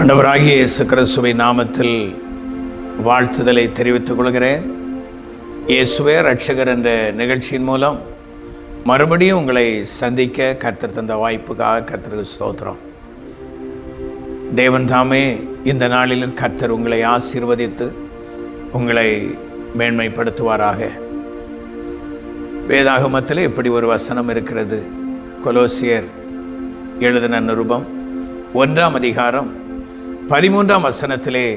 ஆண்டவராகிய இயேசு கிறிஸ்துவின் நாமத்தில் வாழ்த்துதலை தெரிவித்துக் கொள்கிறேன். இயேசுவே ரட்சகர் என்ற நிகழ்ச்சியின் மூலம் மறுபடியும் உங்களை சந்திக்க கர்த்தர் தந்த வாய்ப்புக்காக கர்த்தருக்கு ஸ்தோத்திரம். தேவன் தாமே இந்த நாளிலும் கர்த்தர் உங்களை ஆசீர்வதித்து உங்களை மேன்மைப்படுத்துவாராக. வேதாகமத்தில் இப்படி ஒரு வசனம் இருக்கிறது. கொலோசியர் எழுதின நிருபம் 1ஆம் அதிகாரம் 13ஆம் வசனத்திலே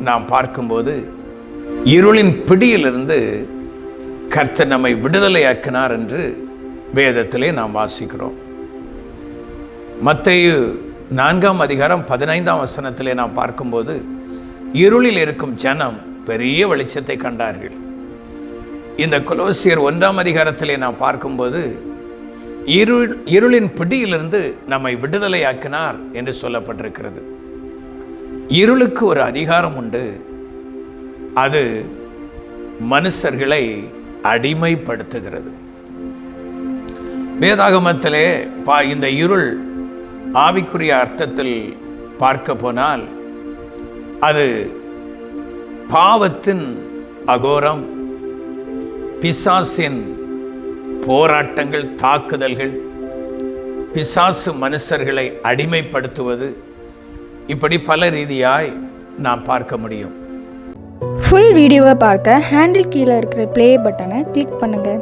நாம் பார்க்கும்போது, இருளின் பிடியிலிருந்து கர்த்தர் நம்மை விடுதலையாக்கினார் என்று வேதத்திலே நாம் வாசிக்கிறோம். மத்தேயு 4ஆம் அதிகாரம் 15ஆம் வசனத்திலே நாம் பார்க்கும்போது, இருளில் இருக்கும் ஜனம் பெரிய வெளிச்சத்தை கண்டார்கள். இந்த கொலோசியர் 1ஆம் அதிகாரத்திலே நாம் பார்க்கும்போது, இருளின் பிடியிலிருந்து நம்மை விடுதலையாக்கினார் என்று சொல்லப்பட்டிருக்கிறது. இருளுக்கு ஒரு அதிகாரம் உண்டு. அது மனுஷர்களை அடிமைப்படுத்துகிறது. வேதாகமத்திலே இந்த இருள் ஆவிக்குரிய அர்த்தத்தில் பார்க்க போனால் அது பாவத்தின் அகோரம், பிசாசின் போராட்டங்கள், தாக்குதல்கள், பிசாசு மனுஷர்களை அடிமைப்படுத்துவது, இப்படி பல ரீதியாய் நாம் பார்க்க முடியும். ஃபுல் வீடியோவை பார்க்க ஹேண்டில் கீழே இருக்கிற ப்ளே பட்டனை கிளிக் பண்ணுங்கள்.